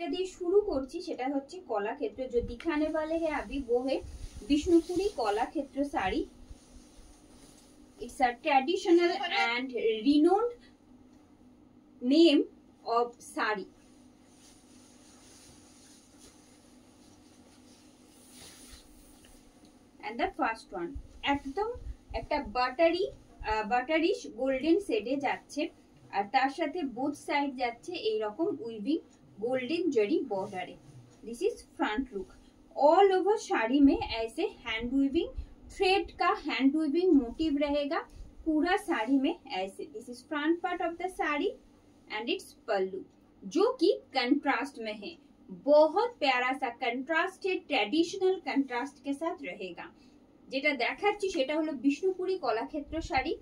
যেটা দিয়ে শুরু করছি সেটা হচ্ছে কলাক্ষেত্র। जो दिखाने वाले हैं अभी वो है Vishnupuri Kalakshetra sari. It's a traditional and renowned name of sari. And the first one একদম একটা বাটারিশ গোল্ডেন শেডে যাচ্ছে আর তার সাথে বোথ সাইড যাচ্ছে এই রকম উইভিং गोल्डन जरी बॉर्डर है। This is front look. All over sari में ऐसे हैंड वीविंग थ्रेड का हैंड वीविंग मोटिव रहेगा पूरा साड़ी में ऐसे। This is front part of the sari and it's pallu जो कि कंट्रास्ट में है। बहुत प्यारा सा कंट्रास्ट है, ट्रेडिशनल कंट्रास्ट के साथ रहेगा। যেটা দেখাচ্ছি সেটা হলো বিষ্ণুপুরি কলাক্ষেত্র শাড়ি।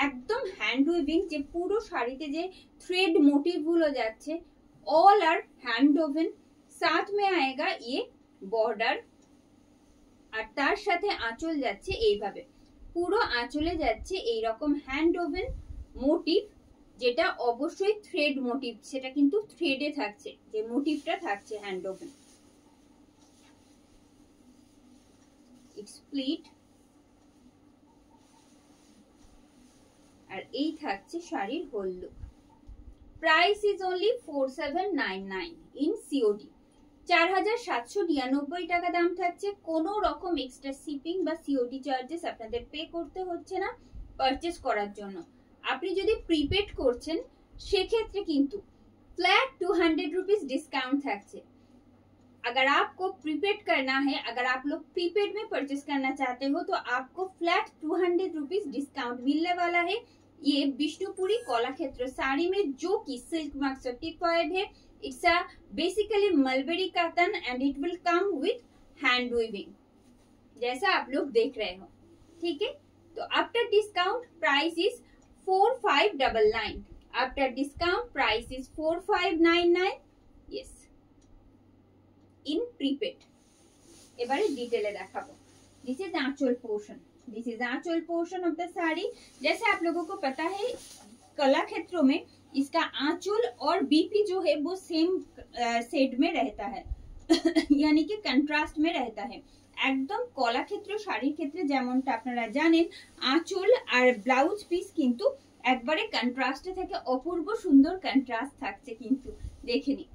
একদম হ্যান্ড উইভিং, যে পুরো শাড়িতে যে থ্রেড মোটিভ গুলো যাচ্ছে ऑल आर हैंड ओवन। साथ में आएगा ये बॉर्डर আর তার সাথে আঁচল যাচ্ছে এইভাবে, পুরো আঁচলে যাচ্ছে এই রকম হ্যান্ড ওভেন মোটিভ, যেটা অবশ্যই থ্রেড মোটিভ, সেটা কিন্তু থ্রেডে থাকছে, যে মোটিভটা থাকছে হ্যান্ড ওভেন। ইটস স্প্লিট আর এই থাকছে শাড়ির whole look. Price is only 4799 in COD. 4799 টাকা দাম থাকছে। কোনো রকম এক্সট্রা শিপিং বা সিওডি চার্জেস আপনাদের পে করতে হচ্ছে না পারচেজ করার জন্য। আপনি যদি প্রিপেড করছেন সেক্ষেত্রে কিন্তু फ्लैट 200 रुपीस डिस्काउंट থাকছে। अगर आपको प्रीपेड करना है, अगर आप लोग प्रीपेड में परचेज करना चाहते हो तो आपको फ्लैट 200 रुपीस डिस्काउंट मिलने वाला है ये विष्णुपुरी कलाक्षेत्र साड़ी में, जो कि सिल्क मार्क सर्टिफाइड है। It's a basically mulberry cotton and it will come with hand weaving, जैसा आप लोग देख रहे हो। ठीक है, तो after discount price is 4599। After discount price is 4599 yes in prepaid. এবারে ডিটেলে দেখাবো। This is anchal portion. This is anchal portion of the sari. जैसे आप लोगों को पता है कलाक्षेत्रों में इसका आंचल और बीपी जो है वो सेम शेड में रहता है यानी कि कंट्रास्ट में रहता है। একদম কলাক্ষেত্র শাড়ির ক্ষেত্রে যেমনটা আপনারা জানেন আঁচল আর ব্লাউজ পিস কিন্তু একবারে কন্ট্রাস্টে থাকে, অপূর্ব সুন্দর কন্ট্রাস্ট থাকছে। কিন্তু দেখে নিন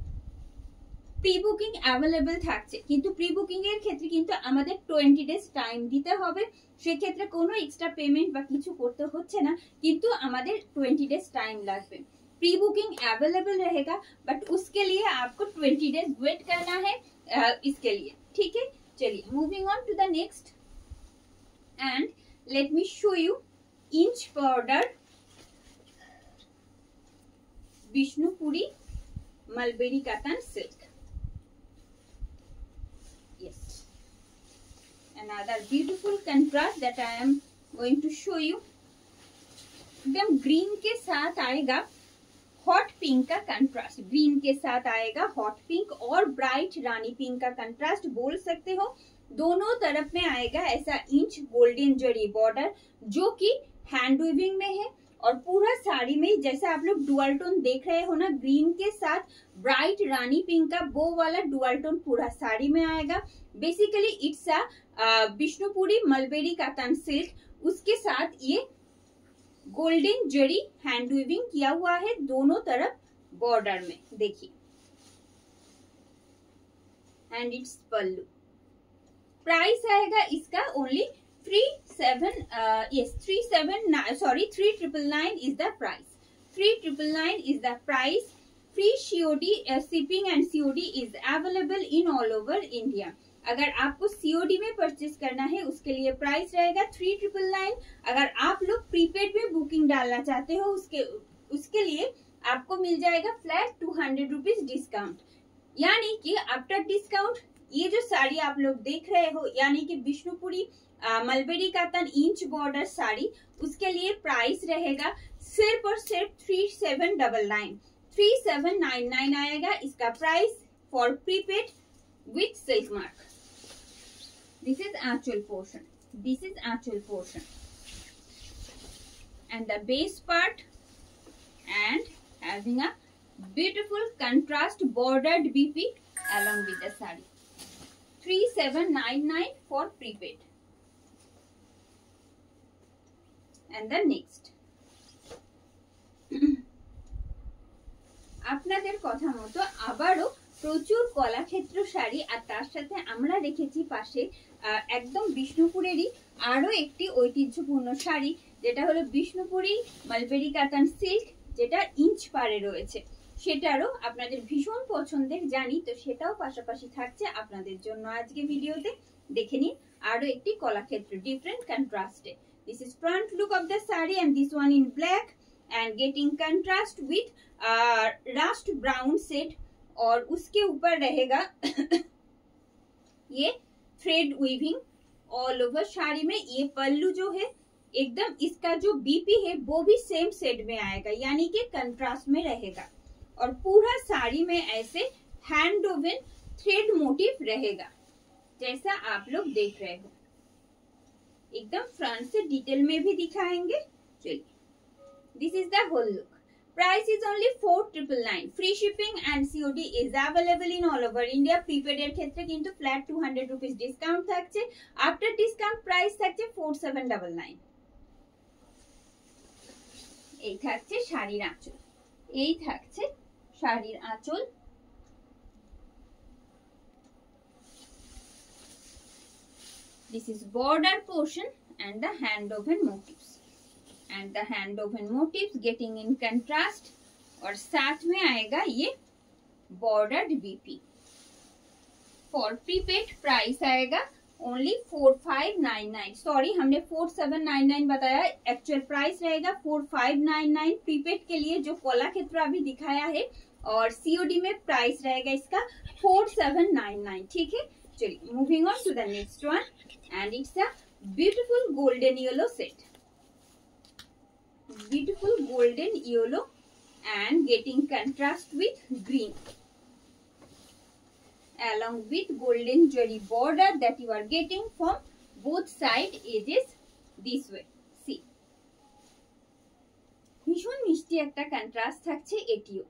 প্রি বুকিং অ্যাভেলেবল থাকছে, কিন্তু প্রি বুকিং এর ক্ষেত্রে কিন্তু আমাদের 20 डेज টাইম দিতে হবে। সেক্ষেত্রে কোনো এক্সট্রা পেমেন্ট বা কিছু করতে হচ্ছে না, কিন্তু আমাদের 20 डेज টাইম লাগবে। प्री बुकिंग अवेलेबल रहेगा बट उसके लिए आपको 20 डेज वेट करना है इसके लिए। ठीक है, चलिए moving on to the next and let me show you inch border Vishnupuri mulberry cotton silk. Yes, another beautiful contrast that I am going to show you। एकदम ग्रीन के साथ आएगा हॉट पिंक का कंट्रास्ट, ग्रीन के साथ आएगा hot pink और bright रानी pink का कंट्रास्ट बोल सकते हो। दोनों तरफ में आएगा ऐसा इंच गोल्डन जरी बॉर्डर जो कि हैंड वीविंग में है। और पूरा साड़ी में जैसा आप लोग डुअल टोन देख रहे हो ना, ग्रीन के साथ ब्राइट रानी पिंक का वो वाला डुअल टोन पूरा साड़ी में आएगा। Basically it's a Vishnupuri mulberry cotton silk, उसके साथ ये गोल्डन जरी हैंड वीविंग किया हुआ है दोनों तरफ बॉर्डर में। देखिए एंड इट्स पल्लू। प्राइस आएगा इसका only 399 is the price। 399 is the price। Free COD shipping and COD is available in all over India. अगर आपको COD में परचेस करना है उसके लिए प्राइस रहेगा 399। अगर आप लोग प्रीपेड में बुकिंग डालना चाहते हो उसके लिए आपको मिल जाएगा फ्लैट 200 रुपीज डिस्काउंट। यानी कि आफ्टर डिस्काउंट ये जो साड़ी आप लोग देख रहे हो यानी कि Vishnupuri mulberry cotton inch border sari, उसके लिए प्राइस रहेगा सिर्फ और सिर्फ 3799 आएगा इसका price for prepaid with silk mark. This is anchal portion. This is anchal portion and the base part and having a beautiful contrast bordered BP along with the saree. 3799 for prepaid. And the next. আপনাদের কথা মতো আবারও প্রচুর কলাক্ষেত্র শাড়ি, আর তার সাথে আমরা রেখেছি পাশে একদম বিষ্ণুপুরেরই আরো একটি ঐতিহ্যপূর্ণ শাড়ি, যেটা হলো বিষ্ণুপুরি মালবেরি কাতান সিল্ক, যেটা ইঞ্চ পারে রয়েছে। সেটারও আপনাদের ভীষণ পছন্দের জানি, তো সেটাও পাশাপাশি থাকছে আপনাদের জন্য আজকে ভিডিওতে। দেখে নিন আরো একটি কলাক্ষেত্র ডিফারেন্ট কন্ট্রাস্টে। This is front look of the saree and this one in black and getting contrast with rust brown shade, और उसके ऊपर रहेगा ये thread weaving all over sari में। ये पल्लू जो है एकदम इसका जो बीपी है वो भी सेम शेड में आएगा, यानी कि कंट्रास्ट में रहेगा, और पूरा साड़ी में ऐसे हैंड वोवन थ्रेड मोटिव रहेगा जैसा आप लोग देख रहे हो। एकदम फ्रंट से डिटेल में भी दिखाएंगे। चलिए, this is the whole look. Price is only 4999। Free shipping and COD is available in all over India. Prepaid এর ক্ষেত্রে কিন্তু ফ্ল্যাট 200 রুপিস ডিসকাউন্ট থাকছে। আফটার ডিসকাউন্ট প্রাইস থাকছে 4799। এই থাকছে শাড়ির আঁচল, এই থাকছে শাড়ির আঁচল। This is border portion and the hand woven motifs, and the hand woven motifs getting in contrast, और साथ में आएगा ये bordered BP। For prepaid price आएगा ओनली 4599। सॉरी, हमने 4799 बताया, एक्चुअल प्राइस रहेगा 4599 प्रीपेड के लिए, जो कलाक्षेत्र अभी दिखाया है, और सीओडी में प्राइस रहेगा इसका 4799। ठीक है, चलिए moving on to the next one, and it's a beautiful golden yellow set, beautiful golden yellow and getting contrast with green along with golden jari border that you are getting from both side edges this way। see, ভীষণ মিষ্টি একটা contrast থাকছে এটিও।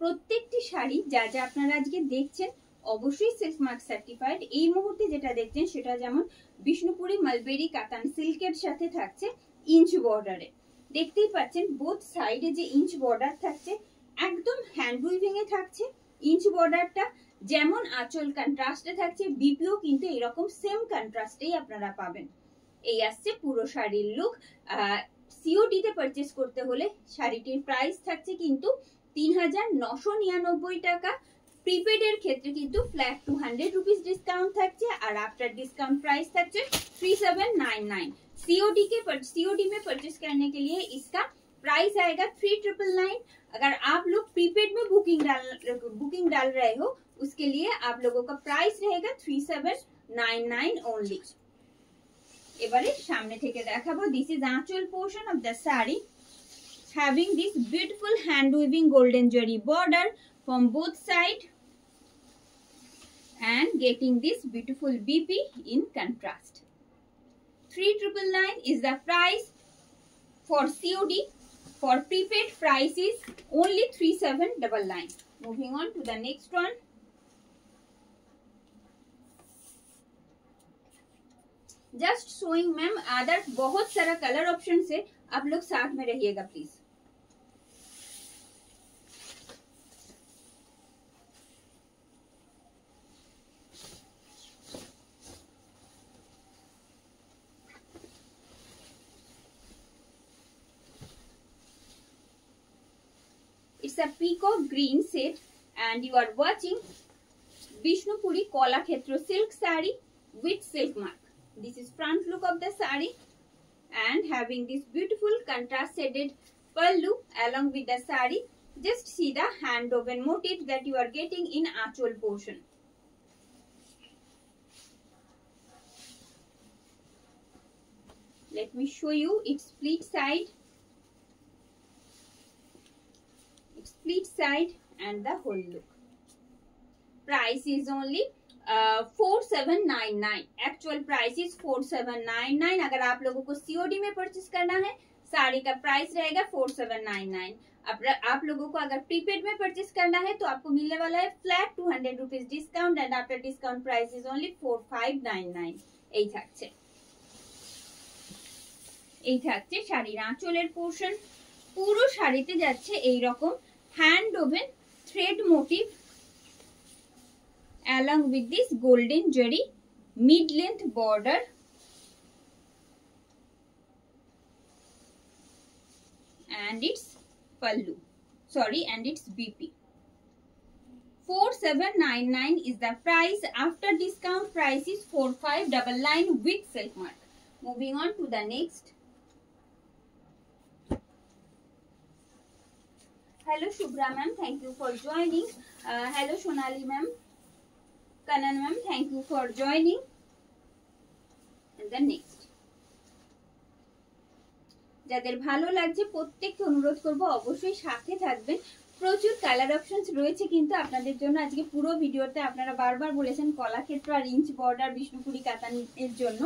প্রত্যেকটি শাড়ি যা যা আপনারা আজকে দেখছেন অবশ্যই সিল্ক মার্ক সার্টিফাইড। এই মুহূর্তে যেটা দেখছেন সেটা যেমন বিষ্ণুপুরি মালবেরি কাতান সিল্কের সাথে থাকছে ইঞ্চ বর্ডারে। দেখতেই পাচ্ছেন বোথ সাইডে যে ইঞ্চ বর্ডার থাকছে একদম হ্যান্ড উইভিং এ থাকছে। ইঞ্চ বর্ডারটা যেমন আঁচল কন্ট্রাস্টে থাকছে, বিপিও কিন্তু এরকম সেম কন্ট্রাস্টেই আপনারা পাবেন। এই আসছে পুরো শাড়ির লুক। সিওডি তে পারচেজ করতে হলে শাড়িটির প্রাইস থাকছে কিন্তু 3999 টাকা। প্রিপেড এর ক্ষেত্রে কিন্তু फ्लैट 200 रुपीस डिस्काउंट থাকছে, আর आफ्टर डिस्काउंट प्राइस थाकছে 3799। सीओडी में परचेज करने के लिए इसका प्राइस आएगा 3999। अगर आप लोग प्रीपेड में बुकिंग डाल रहे हो, उसके लिए आप लोगों का प्राइस रहेगा 3799 ओनली। এবারে সামনে থেকে দেখাবো, this is anchal portion of the sari having this beautiful hand weaving golden jari border from both sides and getting this beautiful BP in contrast। 3999 is the price for COD. For prepaid price is only 3799। Moving on to the next one, just showing ma'am other बहुत सारा colour option से, आप लोग साथ में रहिएगा please. It's a peacock green set and you are watching Bishnupuri Kolakshetra silk saree with silk mark। This is front look of the saree and having this beautiful contrast shaded pallu along with the saree। Just see the hand woven motif that you are getting in achol portion। Let me show you its split side, and the whole look। Price is only 4799। Actual price is 4799। अगर आप लोगों को COD में purchase करना है, साड़ी का price रहेगा 4799। आप लोगों को अगर प्रीपेड में परचेस करना है तो आपको मिलने वाला है flat 200 rupees discount and after discount price is only 4599। এই থাকছে শাড়ির আঁচলের পোর্শন। পুরো শাড়িতে যাচ্ছে এই রকম hand woven thread motif along with this golden jari mid length border and its pallu, and its BP. 4799 is the price. After discount price is 4599 with silk mark. Moving on to the next. Hello Shubhra ma'am, thank you for joining. Hello Sonali ma'am, Kanan ma'am, thank you for joining. And the next. যাদের ভালো লাগছে প্রত্যেককে অনুরোধ করব অবশ্যই সাথে থাকবেন। প্রচুর কালার অপশনস রয়েছে কিন্তু আপনাদের জন্য আজকে পুরো ভিডিওতে আপনারা বারবার বলেছেন কলাক্ষেত্র আর ইঞ্চ বর্ডার বিষ্ণুপুরি কাতানের জন্য,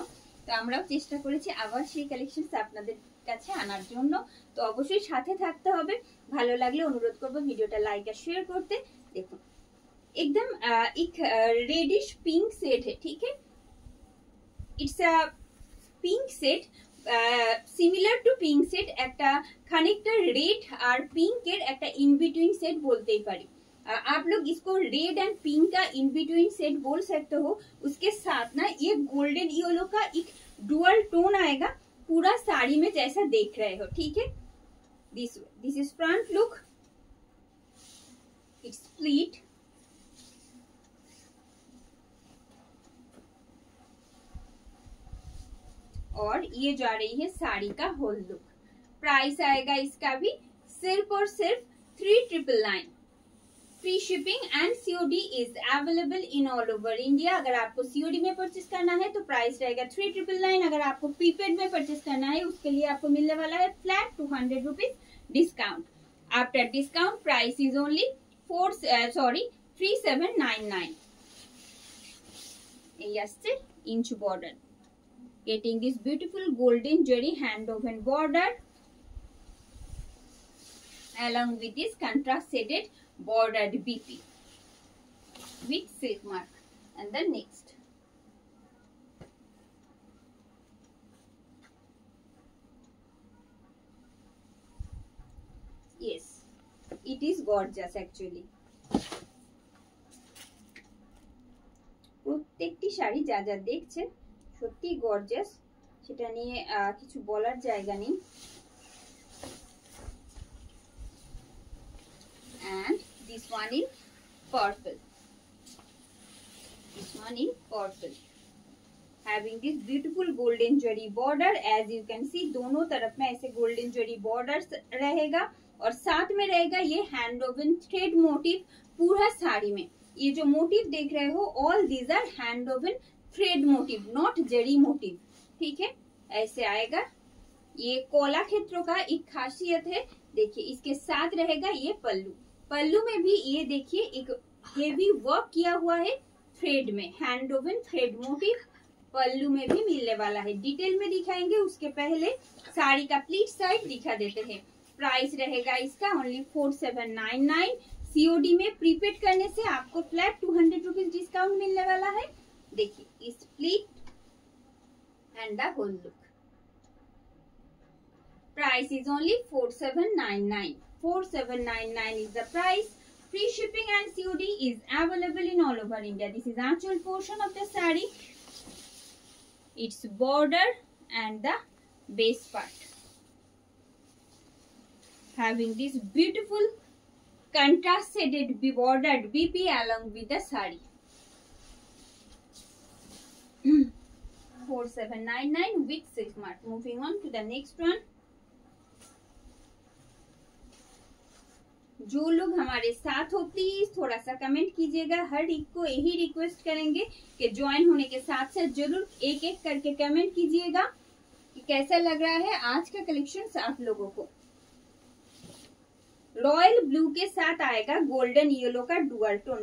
তো আমরাও চেষ্টা করেছি আবার সেই কালেকশনস আপনাদের কাছে আনার জন্য। তো অবশ্যই সাথে থাকতে হবে। ভালো লাগলে অনুরোধ করব ভিডিওটা লাইক আর শেয়ার করতে। দেখুন एकदम एक रेडिश पिंक सेट है, ठीक है, it's a pink set similar to pink set, একটা খানিকটা রেড আর পিঙ্কের একটা इन बिटवीन सेट बोलते ही पारी। आप लोग इसको रेड एंड पिंक का इन बिटवीन सेट बोल सकते हो। उसके साथ ना ये गोल्डन येलो का एक डुअल टोन आएगा पूरा साड़ी में जैसा देख रहे हो, ठीक है। This is front look, it's split और ये जा रही है साड़ी का होल लुक। प्राइस आएगा इसका भी सिर्फ और सिर्फ 3999। Free shipping and COD is available in all over India. अगर आपको सीओडी में परचेस करना है तो प्राइस रहेगा 3999। अगर आपको प्रीपेड में परचेस करना है उसके लिए आपको मिलने वाला है flat 200 rupees discount. After discount price is only 3799। Inch border getting this beautiful golden jari hand woven border along with this contrast shaded bordered BP with silk mark. And the next, yes, it is gorgeous actually. প্রত্যেকটি শাড়ি যা যা দেখছেন সত্যি gorgeous, সেটা নিয়ে কিছু বলার জায়গা নেই। and this one in purple, having this beautiful golden jari border। as you can see दोनों तरफ में ऐसे golden jari borders रहेगा और साथ में रहेगा ये हैंड वोवन थ्रेड मोटिव पूरा साड़ी में। ये जो मोटिव देख रहे हो all these are hand woven thread motif, not zari motif, ठीक है। ऐसे आएगा। ये कोला क्षेत्रों का एक खासियत है। देखिए इसके साथ रहेगा ये पल्लू। पल्लू में भी ये देखिए एक हेवी वर्क किया हुआ है थ्रेड में, हैंड वोवन थ्रेड मोटिव पल्लू में भी मिलने वाला है। डिटेल में दिखाएंगे, उसके पहले साड़ी का प्लीट साइड दिखा देते हैं। प्राइस रहेगा इसका ओनली 4799। सीओडी में प्रीपेड करने से आपको फ्लैट 200 रुपीज डिस्काउंट मिलने वाला है। देखिए इस pleat and the whole look. Price is only 4799। 4799 is the price. Free shipping and COD is available in all over India. This is actual portion of the saree, its border and the base part, having this beautiful contrast shaded bordered BP along with the saree। 4799 with silk mark। Moving on to the next one। जो लोग हमारे साथ हो please थोड़ा सा comment कीजिएगा। हर एक को यही रिक्वेस्ट करेंगे कि ज्वाइन होने के साथ साथ जरूर एक एक करके कमेंट कीजिएगा कि कैसा लग रहा है आज का कलेक्शन आप लोगों को। रॉयल ब्लू के साथ आएगा गोल्डन येलो का डुअल टोन।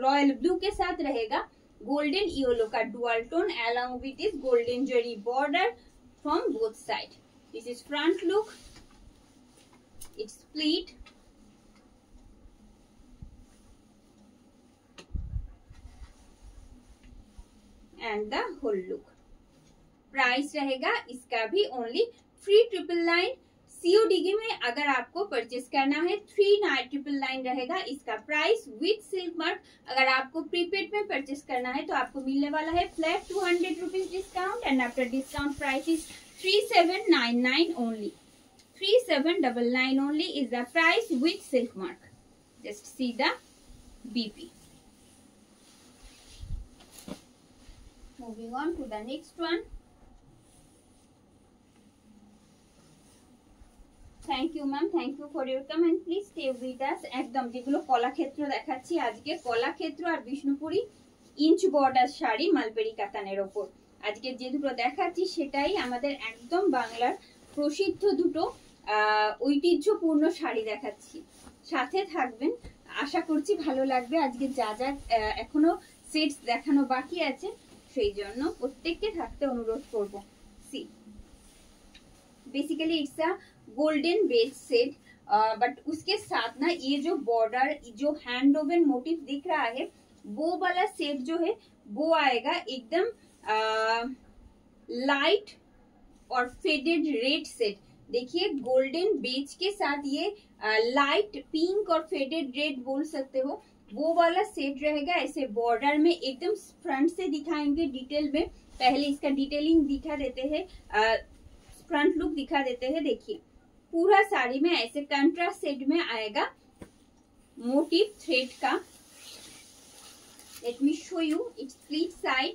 रॉयल ब्लू के साथ रहेगा गोल्डन येलो का dual tone along with this golden jari border from both side। This is front look। It's split and the whole look. Price रहेगा इसका भी ओनली 3999। सीओडी में अगर आपको परचेस करना है 3999 रहेगा इसका प्राइस विद सिल्क मार्क। अगर आपको प्रीपेड में परचेस करना है तो आपको मिलने वाला है flat 200 rupees discount and after discount price is 3799 only. 3799 only is the price with silk mark. Just see the BP. Moving on to the next one. Thank you ma'am, thank you for your comment. Please stay with us. একদম যেগুলো কলাক্ষেত্র দেখাচ্ছি আজকে, কলাক্ষেত্র আর Bishnupuri inch border sari mulberry কাতানের ওপর আজকে যে দুটো দেখাচ্ছি সেটাই আমাদের একদম বাংলার প্রসিদ্ধ দুটো ঐতিহ্যপূর্ণ শাড়ি দেখাচ্ছি। সাথে থাকবেন, আশা করছি ভালো লাগবে। আজকে যা যা এখনো সেটস দেখানো বাকি আছে সেই জন্য প্রত্যেককে থাকতে অনুরোধ করব। See basically it's a golden base set, but उसके साथ ना ये जो बॉर्डर जो हैंड वोवन मोटिव दिख रहा है वो वाला सेट जो है वो आएगा एकदम लाइट और फेडेड रेड सेट। देखिए गोल्डन बेज के साथ ये लाइट पिंक और फेडेड रेड बोल सकते हो वो वाला सेट रहेगा। ऐसे बॉर्डर में एकदम फ्रंट से दिखाएंगे डिटेल में। पहले इसका डिटेलिंग दिखा देते हैं, फ्रंट लुक दिखा देते हैं। देखिए पूरा साड़ी में ऐसे कंट्रास्ट सेट में आएगा मोटिव थ्रेड का। Let me show you it's split side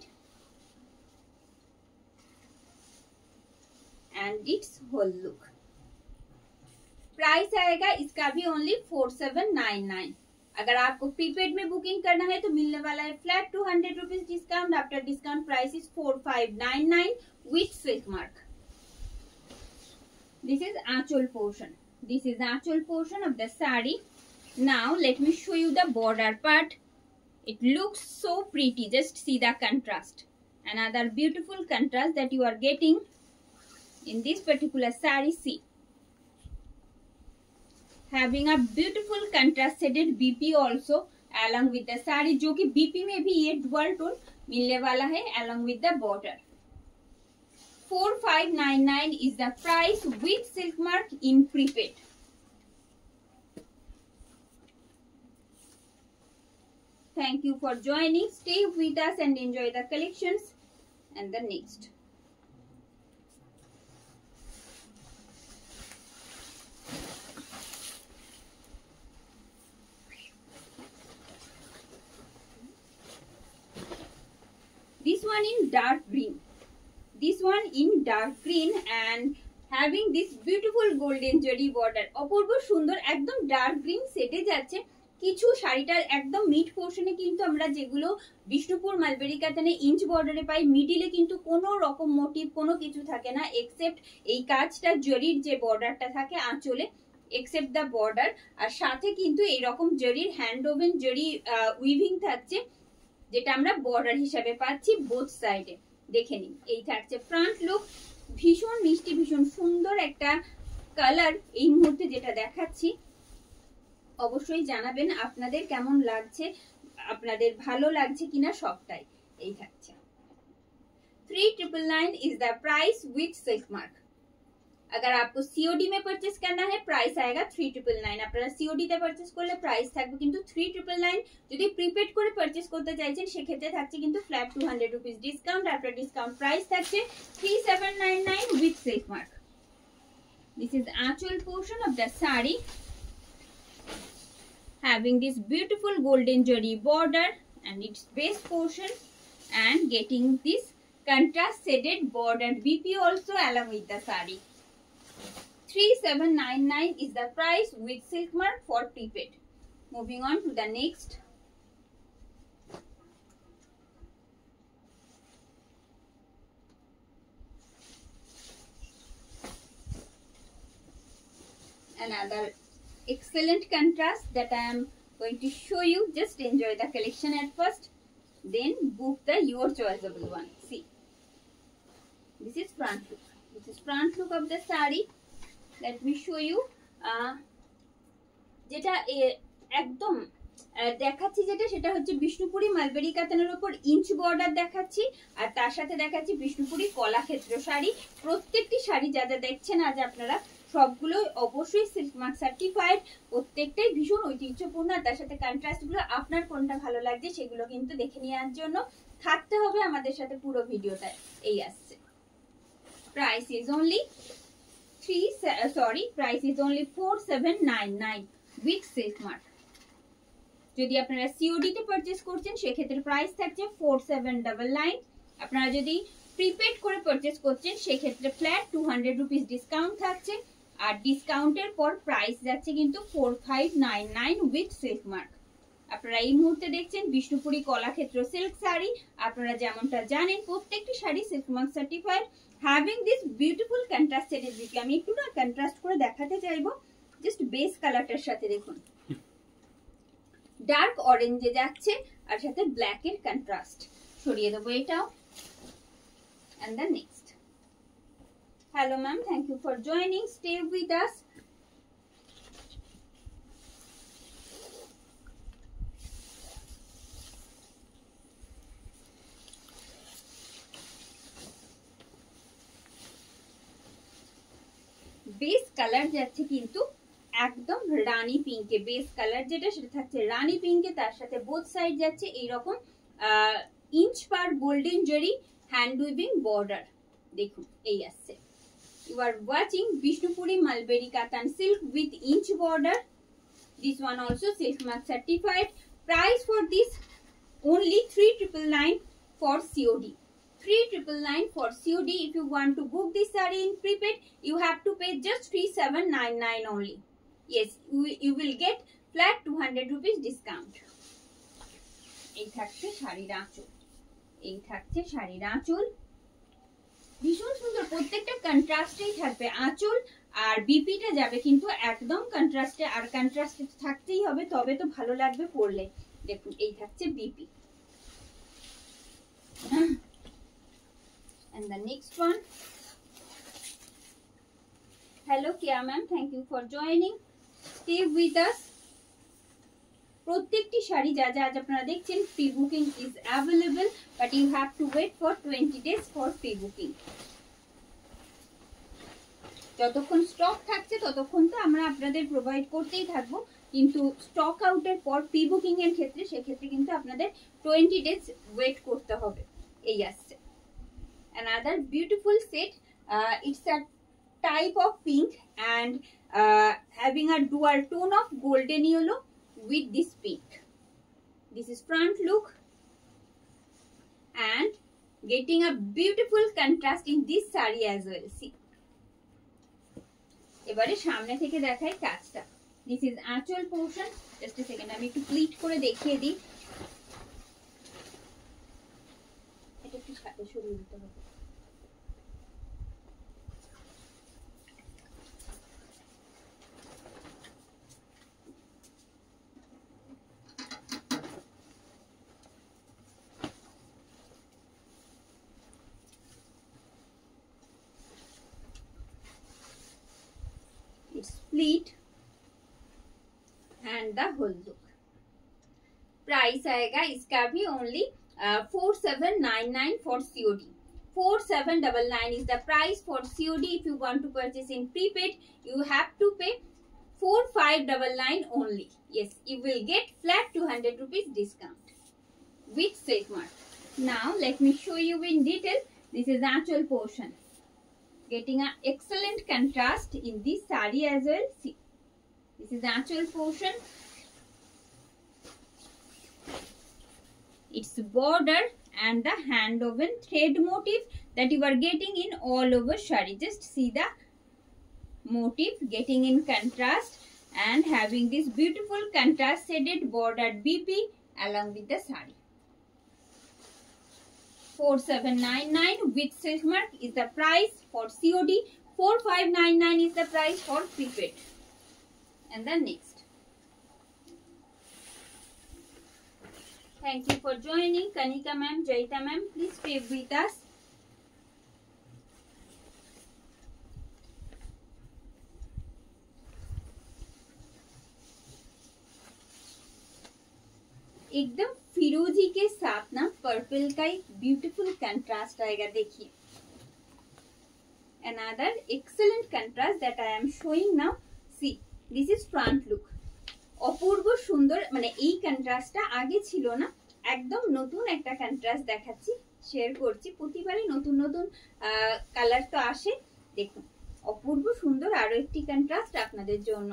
and it's whole look. Price आएगा इसका भी ओनली 4799। अगर आपको प्रीपेड में बुकिंग करना है तो मिलने वाला है flat 200 rupees discount. After discount price is 4599 with silk mark. This is Aanchal portion. This is Aanchal portion of the sari. Now let me show you the border part. It looks so pretty. Just see the contrast. Another beautiful contrast that you are getting in this particular sari. See, having a beautiful contrast shaded BP also along with the sari, जो कि BP में भी ये dual tone मिलने वाला है along with the border. 4599 is the price with silk mark in prepaid. Thank you for joining. Stay with us and enjoy the collections. And the next. This one in dark green. This one in dark green and having this beautiful golden jari border. অপূর্ব সুন্দর একদম dark green সেটে যাচ্ছে। কিছু শাড়িটার একদম mid পোর্শনে কিন্তু আমরা যেগুলো বিষ্ণুপুর মালবেরি কাতানে ইঞ্চ বর্ডারে পাই, মিডিলে কিন্তু কোনো রকম মোটিভ কোনো কিছু থাকে না এক্সেপ্ট এই কাজটা জরির যে বর্ডারটা থাকে আঁচলে, এক্সেপ্ট দ্য বর্ডার। আর সাথে কিন্তু এইরকম জরির হ্যান্ড ওভেন জরি উইভিং থাকছে যেটা আমরা বর্ডার হিসাবে পাচ্ছি বোথ সাইডে। দেখে নিন এই থাকছে ফ্রন্ট লুক। ভীষণ মিষ্টি ভীষণ সুন্দর একটা কালার এই মুহূর্তে যেটা দেখাচ্ছি। অবশ্যই জানাবেন আপনাদের কেমন লাগছে, আপনাদের ভালো লাগছে কিনা সবটাই। এই থাকছে 3999 is the price with silk mark. अगर आपको सीओडी में परचेस करना है प्राइस आएगा 3999। আপনারা सीओडी তে পারচেজ করলে প্রাইস থাকবে কিন্তু 3999। যদি প্রিপেড করে পারচেজ করতে চাইছেন সেক্ষেত্রে থাকছে কিন্তু flat 200 rupees discount. After discount price থাকছে 3799 with silk mark. This is anchal portion of the sari, having this beautiful golden jari border and its base portion and getting this contrast shaded bordered BP also along with the saree. 3799 is the price with silk mark for prepaid. Moving on to the next. Another excellent contrast that I am going to show you. Just enjoy the collection at first, then book the your choiceable one. See, this is front look. This is front look of the saree. Let me show you যেটা একদম দেখাচ্ছি যেটা সেটা হচ্ছে Bishnupuri mulberry কাতানের উপর inch border দেখাচ্ছি, আর তার সাথে দেখাচ্ছি বিষ্ণুপুরি কলাক্ষেত্র শাড়ি। প্রত্যেকটি শাড়ি যা যা দেখছেন আজ আপনারা সবগুলোই অবশ্যই সিল্ক মার্ক সার্টিফাইড, প্রত্যেকটাই ভীষণ ঐতিহ্যপূর্ণ। আর তার সাথে কন্ট্রাস্ট গুলো আপনার কোনটা ভালো লাগছে সেগুলো কিন্তু দেখে নেওয়ার জন্য থাকতে হবে আমাদের সাথে পুরো ভিডিওটায়। এই আসছে price is only price is only 4799 with silk mark. যদি আপনারা সিওডি তে পারচেজ করছেন সেক্ষেত্রে প্রাইস থাকছে 4799। আপনারা যদি প্রিপেড করে পারচেজ করছেন সেক্ষেত্রে ফ্ল্যাট 200 রুপিস ডিসকাউন্ট থাকছে, আর ডিসকাউন্টের পর প্রাইস যাচ্ছে কিন্তু 4599 উইথ সিল্ক মার্ক। আপনারা এই মুহূর্তে দেখছেন বিষ্ণুপুরি কলাক্ষেত্র সিল্ক শাড়ি। আপনারা যেমনটা জানেন প্রত্যেকটি sari silk mark certified, having this beautiful contrast শেডের দিকে আমি একটু না কন্ট্রাস্ট করে দেখাতে চাইবো। জাস্ট বেস কালারটার সাথে দেখুন ডার্ক অরেঞ্জে যাচ্ছে আর সাথে ব্ল্যাক এর কন্ট্রাস্ট। সরিয়ে দেবো এটাও। and the next, hello ma'am, thank you for joining, stay with us. Base colour যাচ্ছে কিন্তু একদম রানী পিঙ্কে, বেস কালার যেটা সেটা থাকছে রানী পিঙ্কে, তার সাথে বোথ সাইড যাচ্ছে এইরকম ইঞ্চ পার golden zari hand weaving border. দেখুন এই আসছে। You are watching Bishnupuri mulberry katan silk with inch border. This one also silk mark certified. Price for this only 3999 for COD. 3999 for COD. If you want to book this saree in prepaid, you have to pay just 3799 only. Yes, you will get flat 200 rupees discount. এই থাকছে শাড়ির আঁচল, এই থাকছে শাড়ির আঁচল, ভীষণ সুন্দর। প্রত্যেকটা কন্ট্রাস্টেই থাকবে আঁচল, আর বিপিটা যাবে কিন্তু একদম কন্ট্রাস্টে, আর কন্ট্রাস্টে থাকতেই হবে তবে তো ভালো লাগবে পরলে। দেখুন এই থাকছে BP. and the next one, hello Kia ma'am, thank you for joining, stay with us. প্রত্যেকটি শাড়ি যা যা আজ আপনারা দেখছেন pre booking is available, but you have to wait for 20 days for pre booking. যতক্ষণ স্টক থাকছে ততক্ষণ তো আমরা আপনাদের প্রোভাইড করতেই থাকবো, কিন্তু স্টক আউটের পর প্রি বুকিং এর ক্ষেত্রে সেক্ষেত্রে কিন্তু আপনাদের 20 days ওয়েট করতে হবে। এই আসছে another beautiful set. It's a type of pink and having a dual tone of golden yellow with this pink. This is front look and getting a beautiful contrast in this saree as well. See, এবারে সামনে থেকে দেখাই কাজটা। This is আঁচল portion. Just a second, আমি একটু pleat করে দেখিয়ে দিই। এটা একটু সাথে সরিয়ে দিতে হবে। It's pleat and the whole look. Price आएगा इसका भी only 4799 for COD. 4799 is the price for COD. If you want to purchase in prepaid, you have to pay 4599 only. Yes, you will get flat 200 rupees discount with silk mark. Now let me show you in detail. This is actual portion, getting an excellent contrast in this saree as well. See, this is actual portion. Its border and the hand woven thread motif that you are getting in all over saree. Just see the motif getting in contrast and having this beautiful contrast shaded bordered BP along with the saree. 4799 with silk mark is the price for COD. 4599 is the price for prepaid. And the next, thank you for joining Kanika ma'am, Jaita ma'am, please stay with us. एकदम फिरोजी के साथ ना purple का एक beautiful contrast आएगा। देखिए another excellent contrast that I am showing now. See, this is front look. অপূর্ব সুন্দর, মানে এই কন্ট্রাস্টটা আগে ছিল না, একদম নতুন একটা কন্ট্রাস্ট দেখাচ্ছি, শেয়ার করছি। প্রতিবারই নতুন নতুন কালার তো আসে। দেখুন অপূর্ব সুন্দর আরো একটি কন্ট্রাস্ট আপনাদের জন্য।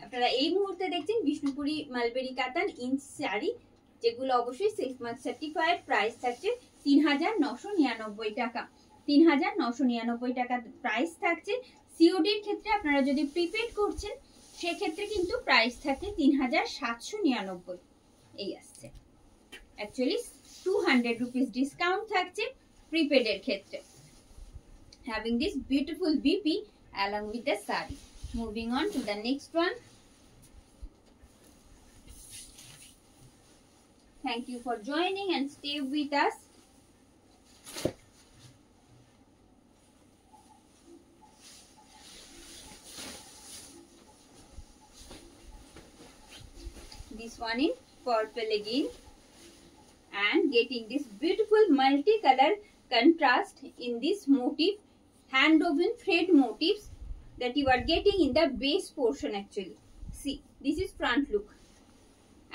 আপনারা এই মুহূর্তে দেখছেন বিষ্ণুপুরি মালবেরি কাতান ইঞ্চ শাড়ি, যেগুলো অবশ্যই সিল্ক মার্ক সার্টিফাইড। প্রাইস থাকছে ৩৯৯৯ টাকা। ৩৯৯৯ টাকা প্রাইস থাকছে। সিওডির ক্ষেত্রে আপনারা যদি প্রিপেড করছেন সেক্ষেত্রে কিন্তু প্রাইস থাকে ৩৭৯৯ এই আসছে। অ্যাকচুয়ালি 200 রুপিস ডিসকাউন্ট থাকছে প্রিপেডের ক্ষেত্রে। Having this beautiful BP along with the saree. Moving on to the next one. Thank you for joining and stay with us. This one in purple again, and getting this beautiful multicolor contrast in this motif, hand woven thread motifs that you are getting in the base portion. Actually, see, this is front look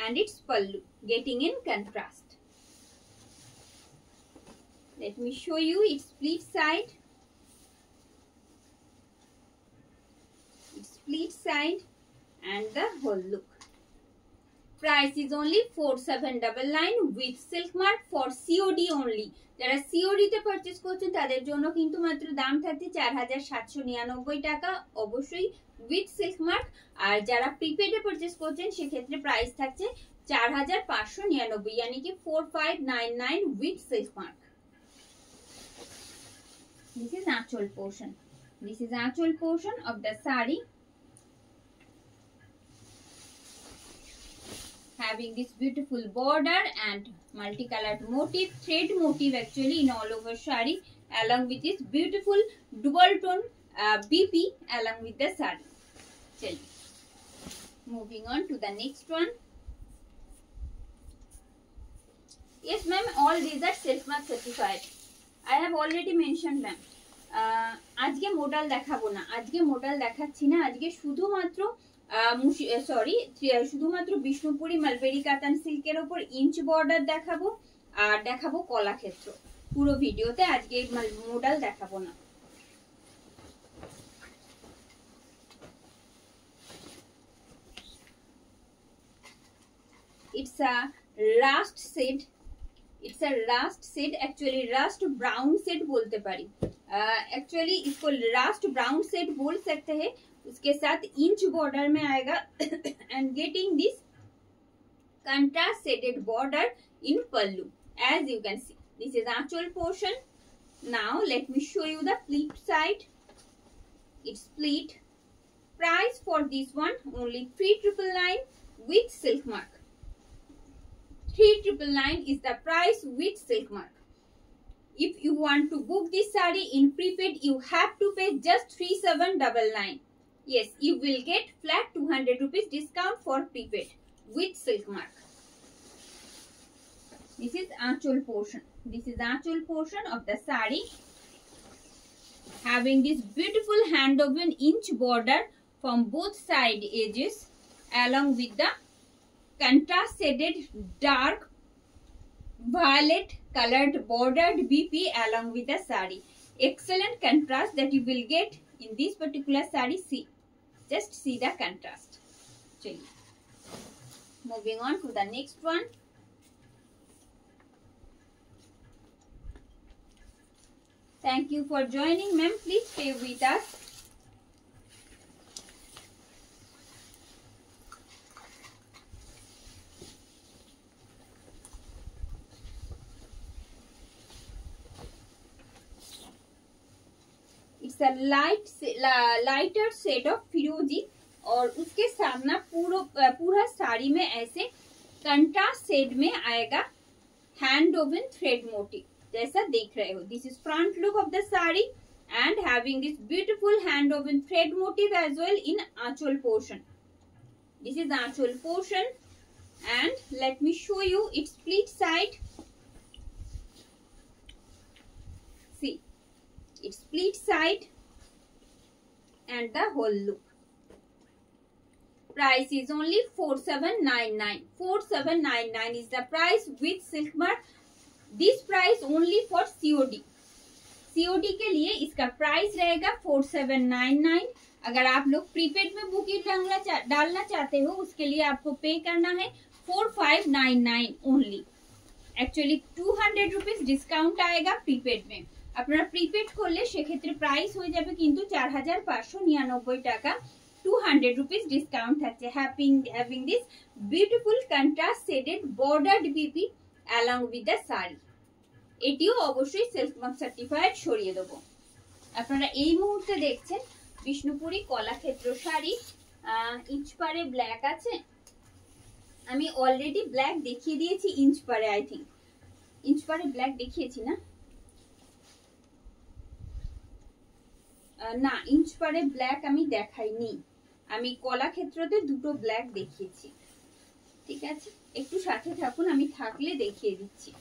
and it's pallu getting in contrast. Let me show you its split side. Its split side and the whole look. Price is only 4799 with silk mark for COD only. যারা COD তে purchase করছেন তাদের জন্য কিন্তু মাত্র দাম থাকছে ৪৭৯৯ টাকা, অবশ্যই উইথ সিল্ক মার্ক। আর যারা প্রিপেডে পারচেজ করছেন সেক্ষেত্রে প্রাইস থাকছে ৪৫৯৯, यानी कि 4599 with silk mark. This is actual portion. This is actual portion of the saree. Having this beautiful border and multicolored motif, thread motif actually in all over saree, along with this beautiful dual tone BP along with the saree. Chaliye. Moving on to the next one. Yes ma'am, all these are silk mark certified. I have already mentioned ma'am. আজকে model দেখাবো না, আজকে model দেখাচ্ছি না, আজকে শুধুমাত্র শুধুমাত্র Bishnupuri mulberry katan সিল্কের উপর ইঞ্চ বর্ডার দেখাবো আর দেখাবো কলাক্ষেত্র। পুরো ভিডিওতে আজকে মডেল দেখাবো না। It's a rust shade. It's a rust shade, actually rust brown shade बोलते पारी। एक्चुअली इसको rust brown shade बोल सकते हैं। उसके साथ इंच बॉर्डर में आएगा and getting this contrast shaded border in pallu, as you can see. This is actual portion. Now let me show you the pleat side. It's pleat. Price for this one only 3999 with silk mark. 3999 is the price with silk mark. If you want to book this saree in prepaid, you have to pay just 3799. Yes, you will get flat 200 rupees discount for prepaid with silk mark. This is actual portion. This is actual portion of the saree. Having this beautiful hand woven inch border from both side edges, along with the contrast shaded dark violet colored bordered BP along with the saree. Excellent contrast that you will get in this particular saree. See, just see the contrast. Chaliye. Moving on to the next one. Thank you for joining ma'am, please stay with us. It's a lighter shade of फिरोजी और उसके सामना पूरा साड़ी में ऐसे contrast shade में आएगा hand woven thread motive, जैसा देख रहे हो। This is front look of the sari and having this beautiful hand woven thread motif as well in anchal portion. This is anchal portion and let me show you its split side. See, its split side and the whole look. Price is only 4799. 4799 is the price with silk mark. This price only for COD. COD के लिए इसका price रहेगा 4799. अगर आप लोग prepaid में booking डालना चाहते हो उसके लिए आपको पे करना है 4599 ओनली. एक्चुअली 200 रुपीज डिस्काउंट आएगा प्रीपेड में. আপনারা প্রিপেড করলে সেক্ষেত্রে প্রাইস হয়ে যাবে কিন্তু 4599 টাকা. 200 rupees discount থাকছে. having this beautiful contrast shaded bordered BP along with the saree. এটিও অবশ্যই সেলফ মার্ক সার্টিফাইড সরিয়ে দেব. আপনারা এই মুহূর্তে দেখছেন বিষ্ণুপুরি কলাক্ষেত্র শাড়ি. ইঞ্চ পারে ব্ল্যাক আছে. আমি অলরেডি ব্ল্যাক দেখিয়ে দিয়েছি ইঞ্চ পারে. আই থিঙ্ক ইঞ্চ পারে ব্ল্যাক দেখিয়েছি না? না, ইঞ্চ পারে ব্ল্যাক আমি দেখাইনি. আমি কলাক্ষেত্রতে দুটো ব্ল্যাক দেখিয়েছি. ঠিক আছে, একটু সাথে থাকুন, আমি থাকলে দেখিয়ে দিচ্ছি.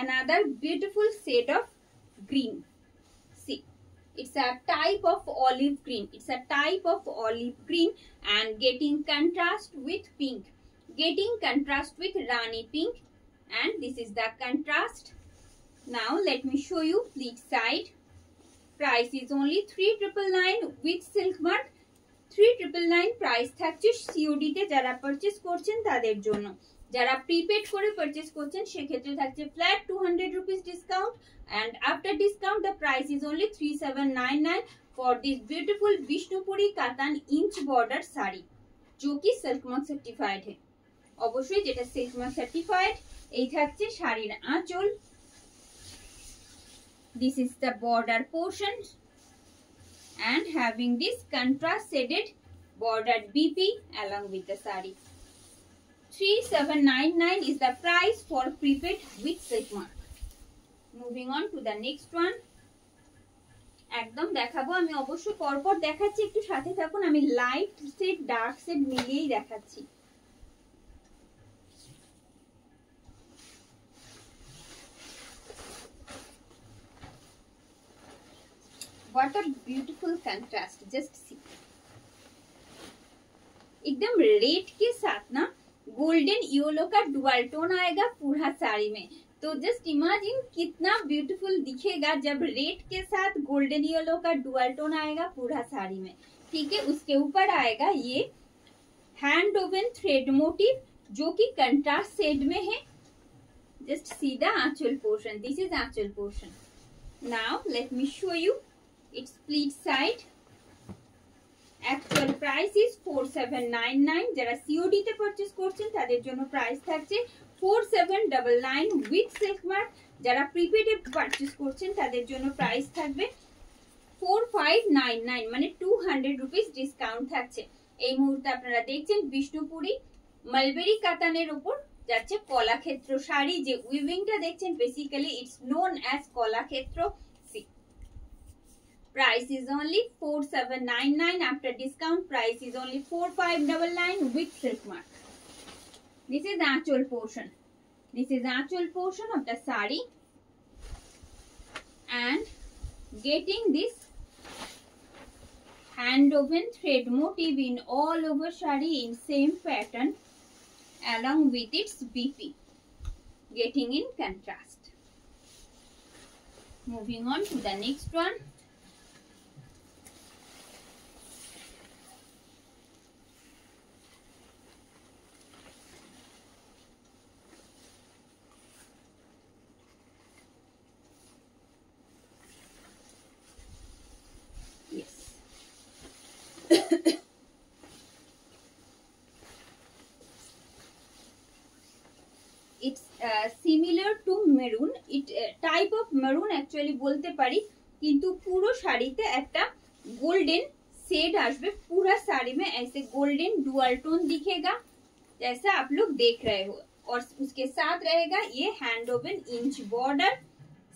Another beautiful shade of green. See, it's a type of olive green. It's a type of olive green and getting contrast with pink. Getting contrast with Rani pink, and this is the contrast. Now let me show you the side. Price is only 3999 with silk mark. 3999 price থাকছে COD তে যারা purchase করছেন তাদের জন্য. যারা prepaid করে purchase করছেন সেক্ষেত্রে থাকছে flat 200 rupees discount, and after discount the price is only 3799 for this beautiful Bishnupuri Katan inch border saree जो कि सिल्क मार्क सर्टिफाइड है. অবশ্যই যেটা সিল্ক মার্ক সার্টিফাইড. এই থাকছে শাড়ির আঁচল. This is the border portion and having this contrast shaded bordered BP along with the saree. 3799 is the price for prepaid with silk mark. Moving on to the next one. একদম দেখাবো আমি, অবশ্যই পরপর দেখাচ্ছি, একটু সাথে থাকুন. আমি লাইট শেড ডার্ক শেড মিলিয়েই দেখাচ্ছি. What a beautiful contrast, just see. एकदम रेड के साथ ना गोल्डन येलो का डुअल टोन आएगा पूरा साड़ी में. तो जस्ट इमेजिन कितना ब्यूटीफुल दिखेगा जब रेड के साथ गोल्डन येलो का डुअल टोन आएगा पूरा साड़ी में. ठीक है, उसके ऊपर आएगा ये हैंड वोवन थ्रेड मोटिव जो कि कंट्रास्ट शेड में है. Just see the anchal portion. This is anchal portion. Now let me show you its split side. Actual price is 4799. যারা সিওডি তে পারচেজ করছেন তাদের জন্য প্রাইস থাকছে 4799 with silk mark. যারা প্রিপেডে পারচেজ করছেন তাদের জন্য প্রাইস থাকবে 4599, মানে 200 rupees ডিসকাউন্ট থাকছে. এই মুহূর্তে আপনারা দেখছেন বিষ্ণুপুরি মালবেরি কাতানের উপর যাচ্ছে কলাক্ষেত্র শাড়ি. যে উইভিংটা দেখছেন basically it's known as Kalakshetra. Price is only 4799. After discount price is only 4599 with silk mark. This is actual portion. This is actual portion of the saree, and getting this hand woven thread motif in all over saree in same pattern along with its BP, getting in contrast. Moving on to the next one. It's similar to maroon. It type of maroon actually बोलते पारी, किंतु पूरा साड़ी ते একটা golden shade आशबे. पूरा साड़ी में ऐसे golden dual tone दिखेगा जैसा आप लोग देख रहे हो. और उसके साथ रहेगा ये hand woven inch border.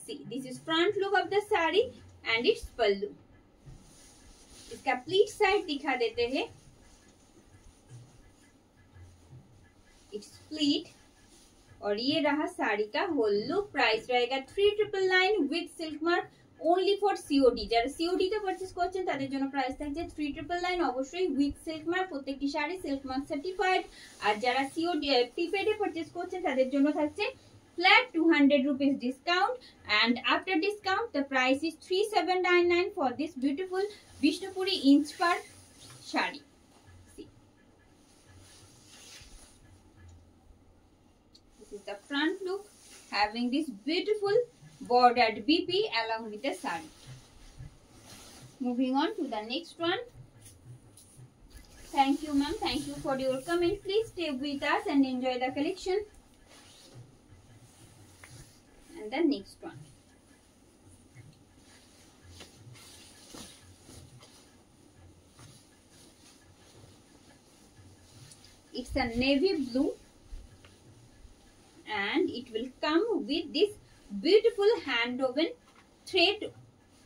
See, this is front look of the saree. And it's pallu. इसका प्लीट साइड दिखा देते हैं, इट्स प्लीट, और ये रहा साड़ी का होल लुक। प्राइस रहेगा 3999 with silk mark only for COD. যারা সিওডি তে পারচেজ করছেন তাদের জন্য প্রাইস থাকছে 3999 অবশ্যই উইথ সিল্ক মার্ক, প্রত্যেকটি শাড়ি সিল্ক মার্ক সার্টিফাইড। আর যারা সিওডি প্রিপেডে পারচেজ করছেন তাদের জন্য থাকছে flat 200 rupees discount, and after discount the price is 3799 for this beautiful Vishnupuri inch per shari. See, this is the front look having this beautiful bordered BP along with the sari. Moving on to the next one. Thank you ma'am, thank you for your comment. Please stay with us and enjoy the collection. And the next one, it's a navy blue and it will come with this beautiful hand woven thread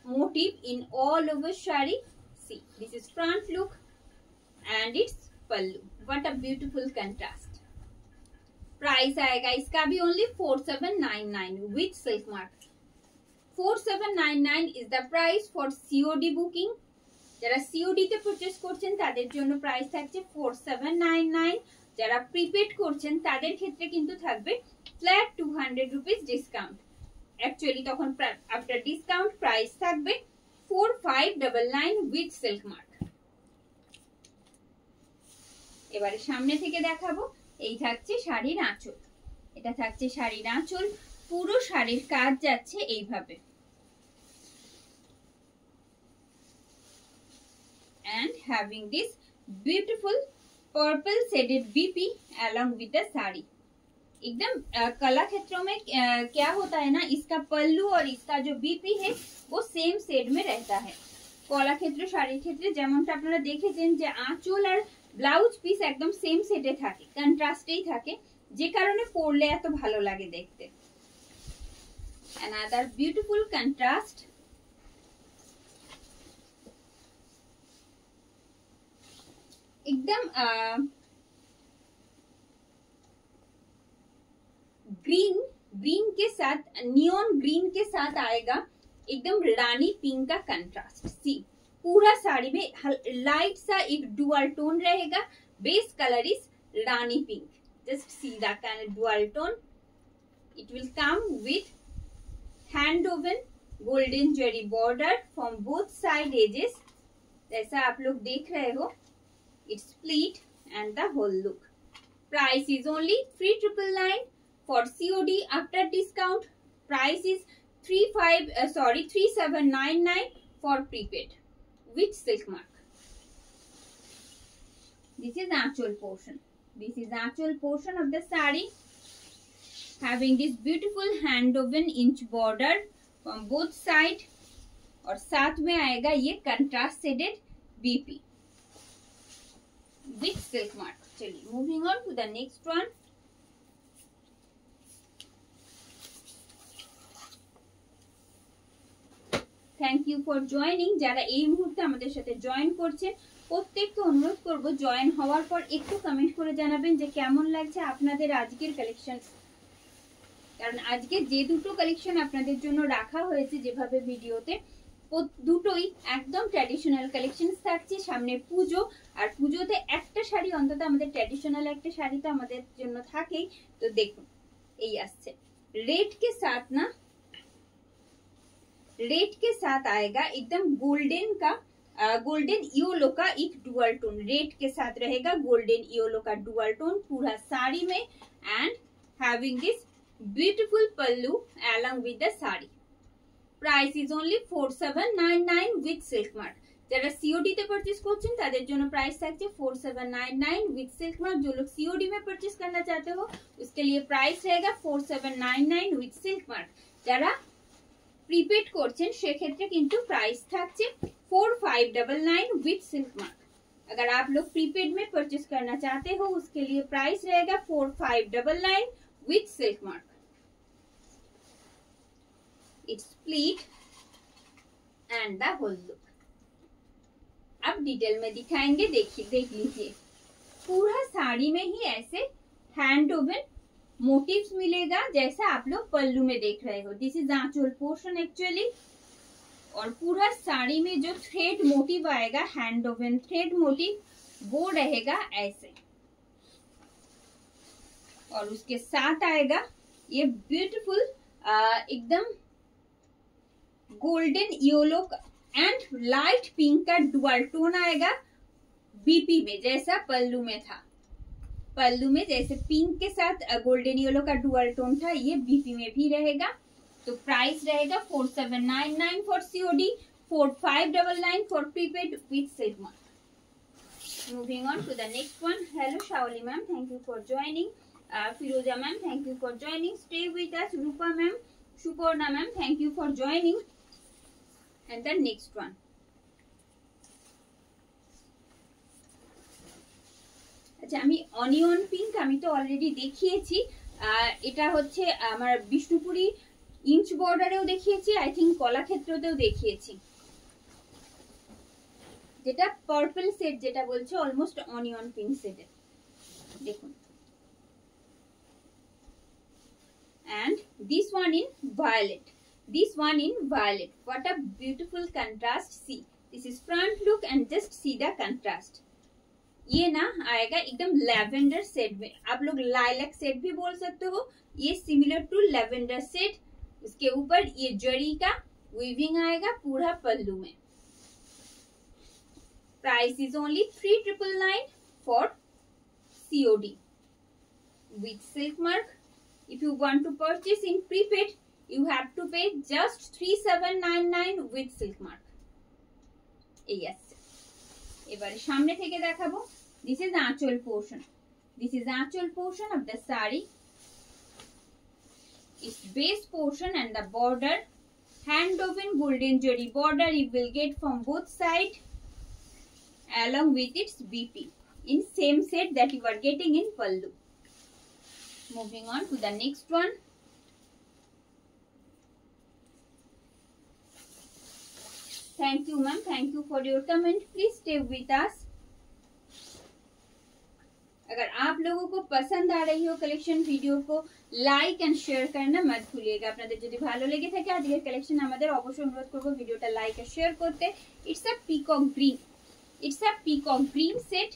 motif in all over shari. See, this is front look and it's pallu. What a beautiful contrast. Price आएगा इसका भी only 4799 with silk mark. 4799 is the price for COD booking. যারা COD তে purchase করছেন তাদের জন্য price থাকছে 4799। যারা প্রিপেড করছেন তাদের ক্ষেত্রে কিন্তু থাকবে ফ্ল্যাট 200 রুপিস ডিসকাউন্ট। অ্যাকচুয়ালি তখন আফটার ডিসকাউন্ট প্রাইস থাকবে 4599 উইথ সিল্ক মার্ক। এবারে সামনে থেকে দেখাবো। এই থাকছে শাড়ির আঁচল, এটা থাকছে শাড়ির আঁচল। পুরো শাড়ির কাজ যাচ্ছে এইভাবে, and having this beautiful purple shaded BP along with the sari. एकदम कला क्षेत्रों में क्या होता है ना, इसका पल्लू और इसका जो बीपी है वो सेम शेड में रहता है। कला क्षेत्र শাড়ির ক্ষেত্রে যেমনটা আপনারা দেখেছেন যে আঁচল আর ব্লাউজ পিস একদম সেম সেটে থাকে, কন্ট্রাস্টেই থাকে, যে কারণে পরলে এত ভালো লাগে দেখতে। another beautiful contrast, एकदम ग्रीन के साथ, नियॉन ग्रीन के साथ आएगा एकदम रानी पिंक का कंट्रास्ट। सी, पूरा साड़ी में लाइट सा एक डुअल टोन रहेगा। Base colour is Rani pink. Just see the kind of dual tone. It will come with hand woven golden jewelry border from both side edges, जैसा आप लोग देख रहे हो। It's split and the whole look. Price is only 3999 for COD. After discount price is 3799 for prepaid with silk mark. This is actual portion. This is actual portion of the sari having this beautiful hand woven inch border from both side, और साथ में आएगा ये contrast shaded BP with silk mark। चलिए moving on to the next one। Thank you for joining. যারা এই মুহূর্তে আমাদের সাথে জয়েন করছেন প্রত্যেককে অনুরোধ করব জয়েন হওয়ার পর একটু কমেন্ট করে জানাবেন যে কেমন লাগছে আপনাদের আজকের কালেকশন। কারণ আজকে যে দুটো কালেকশন আপনাদের জন্য রাখা হয়েছে যেভাবে ভিডিওতে, দুটোই একদম ট্র্যাডিশনাল কালেকশন থাকছে। সামনে পুজো, আর পুজোতে একটা শাড়ি অন্তত আমাদের ট্র্যাডিশনাল একটা শাড়ি তো আমাদের জন্য থাকেই। তো দেখুন এই আসছে रेड के साथ ना, रेड के साथ आएगा एकदम गोल्डन का गोल्डन येलो का एक डुअल टोन। रेड के साथ रहेगा गोल्डन येलो का डुअल टोन पूरा साड़ी में, and having this beautiful pallu along with the sari. Price is only 4799 with silk mark. যারা सीओडी তে परचेज করছেন তাদের জন্য प्राइस থাকছে 4799 विथ सिल्क मार्क। जो लोग सीओडी में परचेज करना चाहते हो उसके लिए प्राइस रहेगा 4799 विथ सिल्क मार्क। যারা প্রিপেড করছেন সেক্ষেত্রে কিন্তু प्राइस থাকছে 4599 विथ सिल्क मार्क। अगर आप लोग प्रीपेड में परचेज करना चाहते हो उसके लिए प्राइस रहेगा 4599 with silk mark. It's split and the whole look. अब डिटेल में दिखाएंगे, देख लीजिए। पूरा साड़ी में ही ऐसे हैंड वोवन मोटिव्स मिलेगा जैसा आप लोग पल्लू में देख रहे हो। This is anchal portion actually. और पूरा साड़ी में जो थ्रेड मोटिव आएगा, हैंड वोवन थ्रेड मोटिव, वो रहेगा ऐसे। और उसके साथ आएगा ये ब्यूटीफुल एकदम golden yellow and light pink का डुअल टोन आएगा बीपी में, जैसा पल्लू में था। पल्लू में जैसे पिंक के साथ गोल्डन येलो का डुअल टोन था, ये बीपी में भी रहेगा। तो प्राइस रहेगा 4799 for COD, 4599 for prepaid with silk mark. Moving on to the next one. Hello Shaoli ma'am, thank you for joining. Firoza ma'am, thank you for joining. Stay with us. Rupa ma'am, Suporna ma'am, thank you for joining. And the next one. আচ্ছা, আমি onion pink আমি তো already দেখিয়েছি। এটা হচ্ছে আমার Bishnupuri inch বর্ডারেও দেখিয়েছি, I think কলাক্ষেত্রতেও দেখিয়েছি। যেটা পার্পল সেট যেটা বলছে অলমোস্ট অনিয়ন পিঙ্ক সেটের, দেখুন। And this one in violet, this one in violet. What a beautiful contrast. See, this is front look and just see the contrast. ये ना आएगा एकदम लैवेंडर शेड में, आप लोग लाइलैक शेड भी बोल सकते हो। ये सिमिलर टू लैवेंडर शेड। इसके ऊपर ये जरी का वीविंग आएगा पूरा पल्लू में। Price is only 3999 for COD with silk mark. If you want to purchase in prepaid, you have to pay just 3799 with silk mark. Yes. এবারে সামনে থেকে দেখাবো। This is আঁচল portion. This is আঁচল portion of the saree. Its base portion and the border, hand woven golden jari border you will get from both sides, along with its BP in same set that you are getting in pallu. Moving on to the next one. Thank you ma'am, thank you for your comment. Please stay with us. अगर आप लोगों को पसंद आ रही हो collection, video को like and share करना मत भूलिएगा। আপনাদের যদি ভালো লেগে থাকে আজকের কালেকশন, আমাদের অবশ্যই অনুরোধ করব ভিডিওটা লাইক আর শেয়ার করতে। It's a peacock green, it's a peacock green set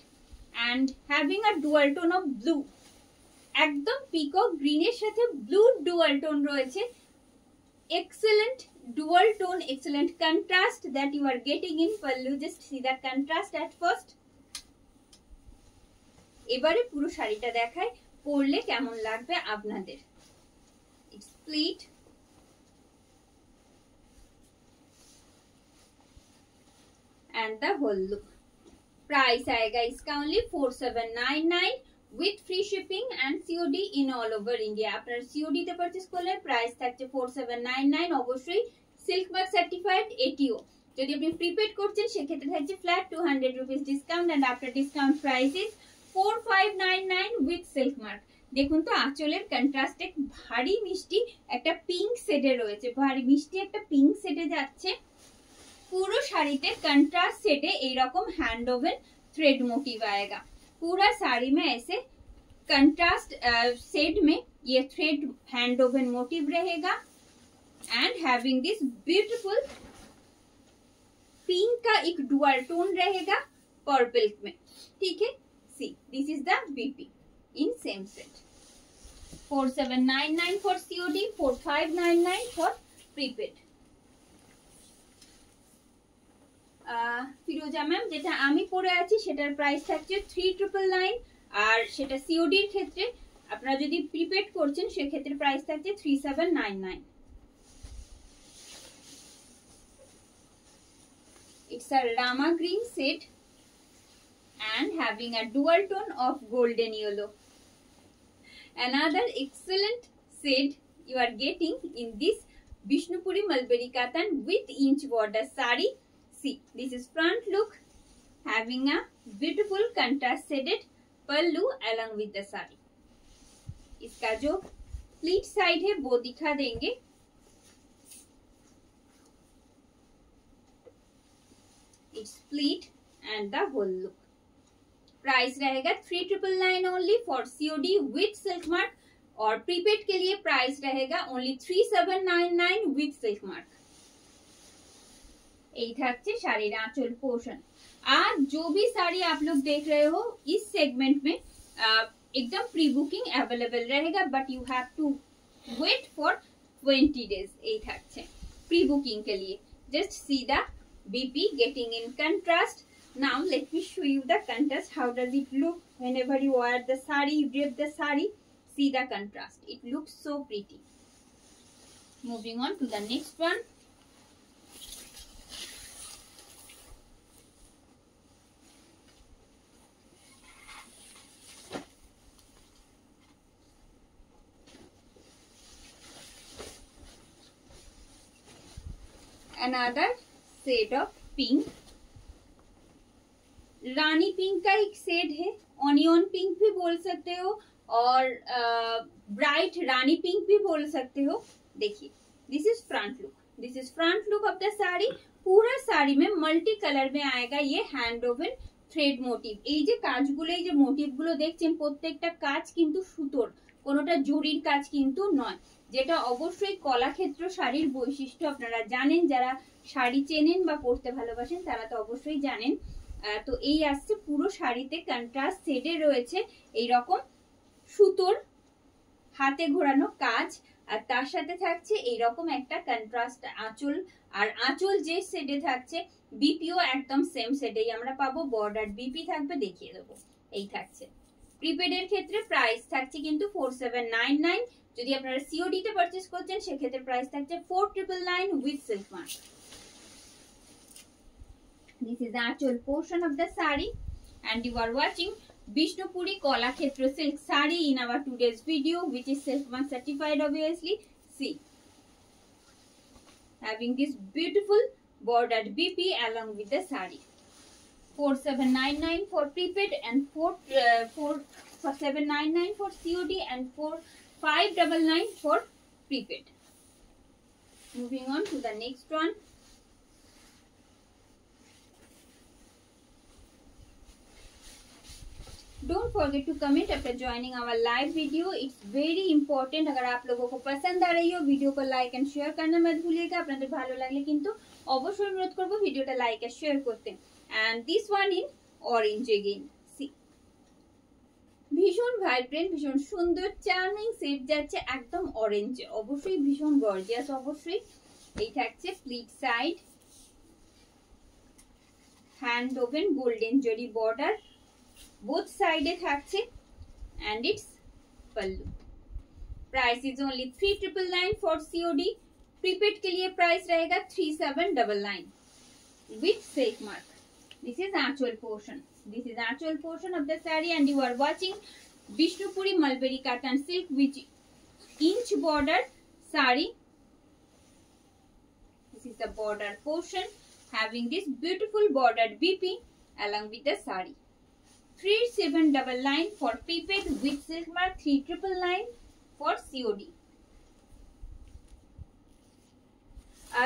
and having a dual tone of blue. একদম পিকক গ্রিনের সাথে ব্লু ডুয়াল টোন রয়েছে। Excellent dual tone, excellent contrast that you are getting in pallu. Just see the contrast at first. এবারে পুরো শাড়িটা দেখাই, পরলে কেমন লাগবে আপনাদের। It's split and the whole look. Price आएगा इसका only 4799 with free shipping and COD in all over India. আপনার COD তে পারচেজ করলে প্রাইস থাকছে 4799, অবশ্যই সিল্ক মার্ক সার্টিফাইড ATO। যদি আপনি প্রিপেড করছেন সেক্ষেত্রে থাকছে flat 200 rupees discount and after discount price is 4599 with silk mark. দেখুন তো আঁচলের কন্ট্রাস্টে ভারী মিষ্টি একটা পিঙ্ক সেটে রয়েছে, ভারী মিষ্টি একটা পিঙ্ক সেটে যাচ্ছে। पूरा শাড়িতে कंट्रास्ट सेट है এইরকম हैंड वोवन थ्रेड मोटिव आएगा। पूरा साड़ी में ऐसे कंट्रास्ट सेट में ये थ्रेड हैंड वोवन मोटिव रहेगा and having this beautiful pink का एक डुअल टोन रहेगा पर्पल में, ठीक है। See this is the BP in same set. 4799 for COD, 4599 for prepaid. Firoza ma'am, যেটা আমি পরে আছি সেটার প্রাইস থাকছে 3999 আর সেটা COD এর ক্ষেত্রে আপনারা যদি প্রিপেড করছেন সেক্ষেত্রে প্রাইস থাকছে 3799। It's a Rama green set and having a dual tone of golden yellow. Another excellent shade you are getting in this Bishnupuri Mulberry Katan with inch border sari. See, this is front look having a beautiful contrast shaded pallu along with the sari. इसका जो pleat side है वो दिखा देंगे। It's split and the whole look. Price रहेगा 3999 only for COD with silk mark, और prepaid के लिए प्राइस रहेगा ओनली 3799 विथ सिल्क मार्क। এই থাকছে শাড়ির আঁচল পোর্শন। आज जो भी साड़ी आप लोग देख रहे हो इस सेगमेंट में एकदम प्री बुकिंग अवेलेबल रहेगा, but you have to wait for 20 days. এই থাকছে प्री बुकिंग के लिए। Just see the BP getting in contrast. Now let me show you the contrast. How does it look whenever you wear the sari, you drape the sari? See the contrast. It looks so pretty. Moving on to the next one. Another shade of pink. Rani pink का एक shade है, onion pink भी बोल सकते हो और bright रानी pink भी बोल सकते हो। देखिए this is front look, this is front look of the sari. पूरा साड़ी में मल्टी कलर में आएगा ये हैंड ওভেন থ্রেড মোটিভ। এই যে কাজগুলো, এই যে মোটিভগুলো দেখছেন প্রত্যেকটা কাজ কিন্তু সুতোর, কোনোটা জরির কাজ কিন্তু নয়, যেটা অবশ্যই কলাক্ষেত্র শাড়ির বৈশিষ্ট্য। আপনারা জানেন, যারা শাড়ি চেনেন বা পরতে ভালোবাসেন তারা তো অবশ্যই জানেন। তো এই আসছে পুরো শাড়িতে কন্ট্রাস্ট শেডে রয়েছে এই রকম সুতোর হাতে ঘোরানো কাজ, আর তার সাথে থাকছে এই রকম একটা কন্ট্রাস্ট আঁচল। আর আঁচল যে শেডে থাকছে বিপিও একদম সেম শেডেই আমরা পাবো, বর্ডার বিপি থাকবে, দেখিয়ে দেবো। এই থাকছে প্রিপেড এর ক্ষেত্রে প্রাইস থাকছে কিন্তু 4799। যদি আপনারা সিওডি তে পারচেজ করছেন সেক্ষেত্রে প্রাইস থাকছে 4999 with silk mark. This is the actual portion of the sari and you are watching Bishnupuri Kolakshetra silk sari in our today's video, which is Silk Mark certified obviously. See, having this beautiful bordered BP along with the sari. 4799 for prepaid and 4799 for COD and 4599 for prepaid. Moving on to the next one. Don't forget to comment after joining our live video. It's very important. अगर आप लोगों को पसंद आ रही हो video को like and share करना मत भूलिएगा। আপনাদের ভালো লাগলে কিন্তু অবশ্যই অনুরোধ করব ভিডিওটা লাইক আর শেয়ার করতে। And this one in orange again. See, ভীষণ ভাইব্রেন্ট, ভীষণ সুন্দর চার্মিং সেট যাচ্ছে একদম অরেঞ্জে, অবশ্যই ভীষণ গর্জিয়াস। অবশ্যই এই থাকছে pleat side, hand woven golden জরি বর্ডার both side থাকছে and its pallu. Price is only 3999 for COD. Prepaid के लिए प्राइस रहेगा 3799 with silk mark. This is actual portion. This is actual portion of the saree and you are watching Bishnupuri Mulberry cotton silk with inch border saree. This is the border portion having this beautiful bordered BP along with the saree. 3799 for prepaid with silk mark, 3999 for COD.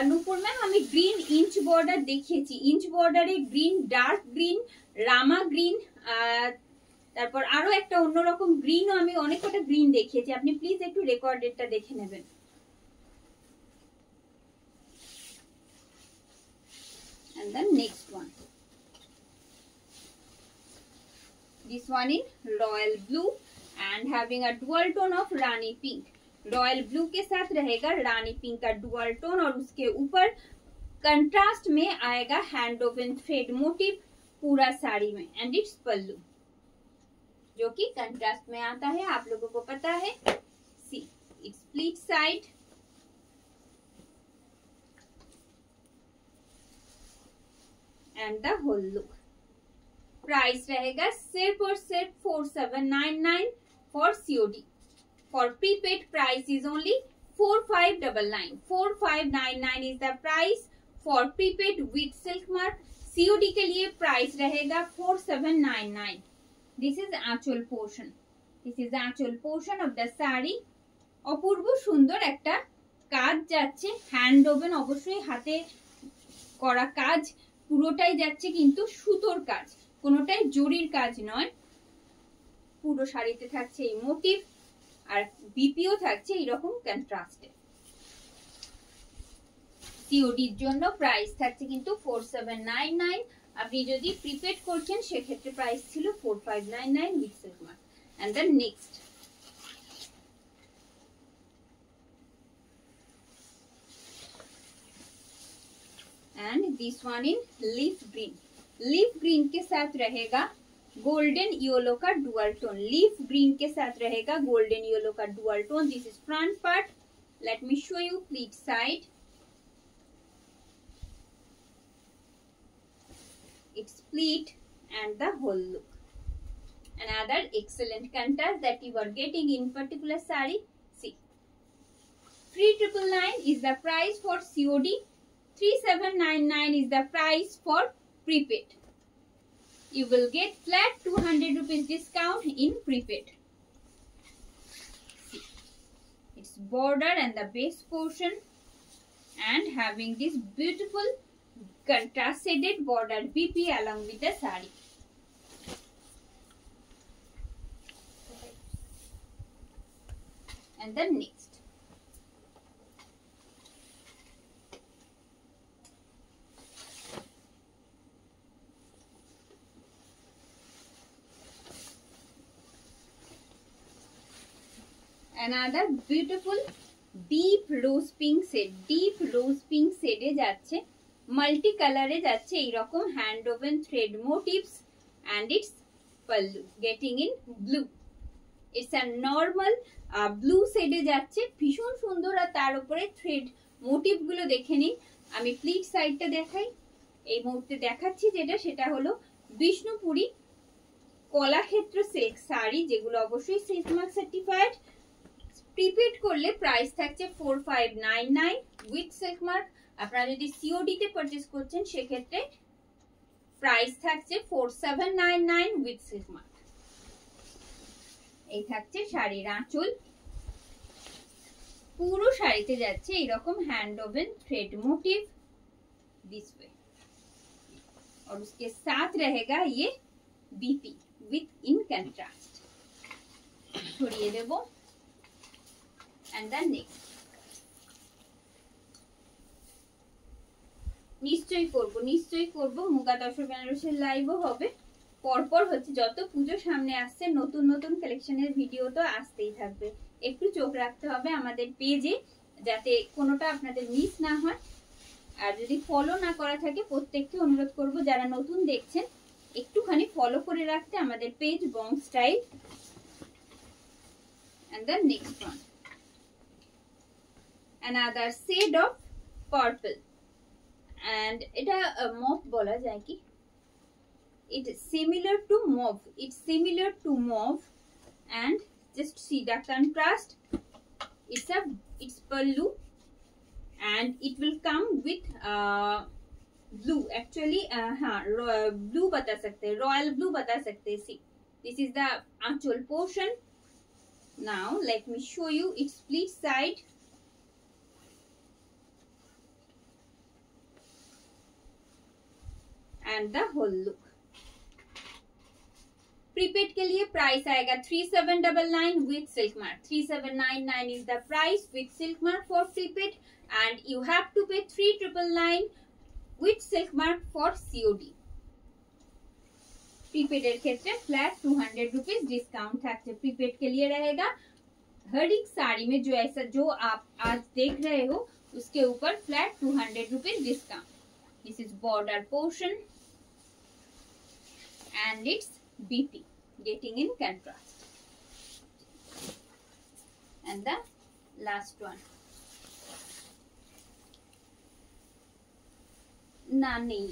Nupur ma'am আমি green inch border দেখিয়েছি, inch বর্ডারে green, dark green, রামা green, তারপর আরো একটা অন্যরকম গ্রিনও আমি অনেক কটা গ্রিন দেখিয়েছি, আপনি প্লিজ একটু রেকর্ডেডটা দেখে নেবেন। And the next one, this one in royal blue and having a dual tone of Rani pink. Royal blue के साथ रहेगा रानी पिंक का डुअल टोन और उसके ऊपर कंट्रास्ट में आएगा हैंड ओवन थ्रेड मोटिव पूरा साड़ी में एंड इट्स पल्लू जो कि कंट्रास्ट में आता है, आप लोगों को पता है। See it's pleat side and the whole look. Price रहेगा सिर्फ और सिर्फ 4799 for COD। For prepaid price is only 4599. 4599 is the price for prepaid with silk mark. COD के लिए प्राइस रहेगा 4799. This is actual portion. This is actual portion of the saree. অপূর্ব সুন্দর একটা কাজ যাচ্ছে, হ্যান্ড ওভেন অবশ্যই হাতে করা কাজ, পুরোটাই যাচ্ছে কিন্তু সুতোর কাজ, কোনোটাই জরির কাজ নয়। পুরো শাড়িতে থাকছে এই মোটিভ, আর বিপিও থাকছে এইরকম কন্ট্রাস্টে। সিওডির জন্য প্রাইস থাকছে কিন্তু 4799। আপনি যদি প্রিপেড করছেন সেক্ষেত্রে প্রাইস ছিল 4599 with silk mark. And then next, and this one in leaf green. Leaf green के साथ रहेगा गोल्डन येलो का डुअल टोन। लीफ ग्रीन के साथ रहेगा गोल्डन येलो का dual tone. This is front part. Let me show you pleat side. It's pleat and the whole look. Another excellent contrast that you are getting in particular saree. See, 3999 is the price for COD. 3799 is the price for prepaid. You will get flat 200 rupees discount in prepaid. See, its border and the base portion, and having this beautiful contrast shaded border BP along with the saree. And then next, another beautiful deep rose pink shade. Deep rose pink shade e jacche, multi কালারে যাচ্ছে এইরকম hand woven thread motifs, and its pallu getting in blue. It's a normal blue শেডে যাচ্ছে, ভীষণ সুন্দর। আর তার উপরে thread motive গুলো দেখে নিন। আমি প্লিট সাইডটা দেখাই, এই মুহূর্তে দেখাচ্ছি যেটা, সেটা হলো বিষ্ণুপুরি কলাক্ষেত্র সিল্ক শাড়ি, যেগুলো অবশ্যই সিল্ক মার্ক সার্টিফাইড। প্রিপেড করলে প্রাইস থাকছে 4599 উইথ সিল্ক মার্ক। আপনারা যদি সিওডি তে পারচেজ করছেন সেক্ষেত্রে প্রাইস থাকছে 4799 উইথ সিল্ক মার্ক। এই থাকছে শাড়ির আঁচল। পুরো শাড়িতে যাচ্ছে এরকম hand oven thread motive this way, और उसके साथ रहेगा ये बीपी विथ इन कंट्रास्ट। ছড়িয়ে দেব। एंड देन नेक्स्ट, নিশ্চয়ই করব মুগা তসর বেনারসের লাইভও হবে। পরপর হচ্ছে, যত পুজো সামনে আসছে নতুন নতুন কালেকশনের ভিডিও তো আসতেই থাকবে। একটু চোখ রাখতে হবে আমাদের পেজে, যাতে কোনোটা আপনাদের মিস না হয়। আর যদি ফলো না করা থাকে, প্রত্যেককে অনুরোধ করব যারা নতুন দেখছেন একটুখানি ফলো করে রাখতে আমাদের page Bong Style. And the next one, another shade of purple, and এটা মভ বলা যায় কি, it is similar to mauve, it's similar to mauve, and just see the contrast. It's pallu, and it will come with blue, actually blue bata sakte hain, royal blue bata sakte hain. See, this is the actual portion. Now let me show you its split side. And the whole look. Prepaid के लिए price आएगा 3799 with silk mark. 3799 is the price with silk mark for prepaid, and you have to pay 3999 with silk mark for COD. Prepaid এর ক্ষেত্রে flat 200 rupees discount থাকছে। Prepaid के लिए रहेगा हर एक साड़ी में जो आप आज देख रहे हो उसके ऊपर flat 200 rupees discount. This is border portion, and it's BP getting in contrast. And the last one, না নেই,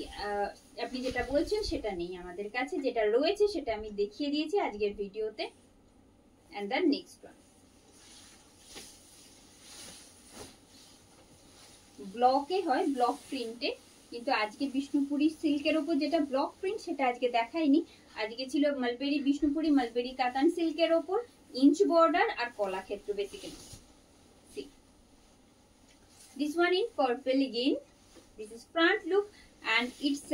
আপনি যেটা বলছেন সেটা নেই আমাদের কাছে, যেটা রয়েছে সেটা আমি দেখিয়ে দিয়েছি আজকের ভিডিওতে। and the next one, ব্লকে হয়, ব্লক প্রিন্টে, কিন্তু আজকে বিষ্ণুপুরি সিল্কের উপর যেটা ব্লক প্রিন্ট সেটা আজকে দেখাইনি। আজকে ছিল মালবেরি বিষ্ণুপুরি মালবেরি কাতান সিল্কের উপর ইঞ্চ বর্ডার আর Kalakshetra basically. See, this one in purple again. This is front look, and it's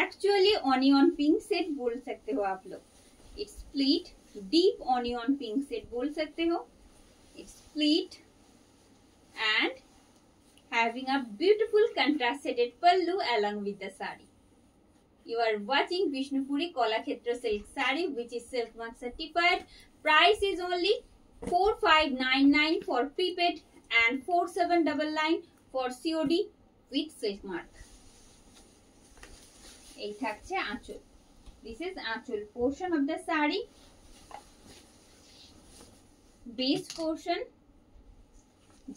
actually onion pink shade बोल सकते हो आप लोग. It's split deep onion pink shade बोल सकते हो. It's split and having a beautiful contrast shaded pallu along with the sari. You are watching Vishnupuri Kalakshetra silk sari which is silk mark certified. Price is only 4599 for prepaid and 4799 for COD with silk mark. এই থাকছে আঁচল. This is আঁচল portion of the sari. Base portion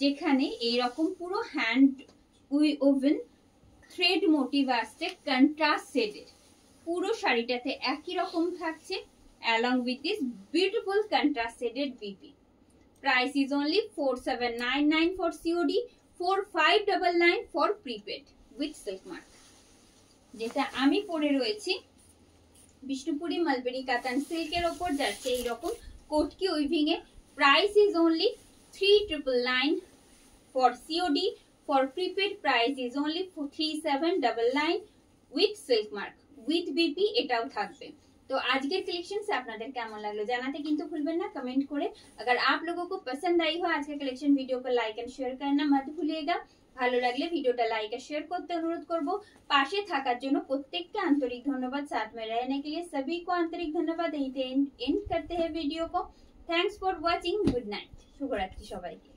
যেখানে এই রকম পুরো hand woven thread motive আসছে contrast শেডের. পুরো শাড়িটাতে একই রকম থাকছে along with this beautiful contrast shaded BP. Price is only 4799 for COD, 4599 for prepaid with silk mark. যেটা আমি পরে রয়েছি বিষ্ণুপুরি মালবেরি কাতান সিল্কের ওপর যাচ্ছে এইরকম কোটকি উইভিং এ. Price is only 3999 for COD. For prepaid price is only 3799 with silk mark with BP এটাও থাকবে. तो आज के कलेक्शन से আপনাদের কেমন লাগলো জানাতে কিন্তু ভুলবেন না কমেন্ট করে. अगर आप लोगों को पसंद आई हो आज का कलेक्शन वीडियो को लाइक एंड शेयर करना मत भूलिएगा. ভালো লাগলে ভিডিওটা লাইক আর শেয়ার করতে অনুরোধ করব. পাশে থাকার জন্য প্রত্যেককে আন্তরিক ধন্যবাদ. साथ में रहने के लिए सभी को आंतरिक धन्यवाद. यहीं एंड करते हैं वीडियो को. Thanks for watching. Good night. শুভরাত্রি সবাইকে.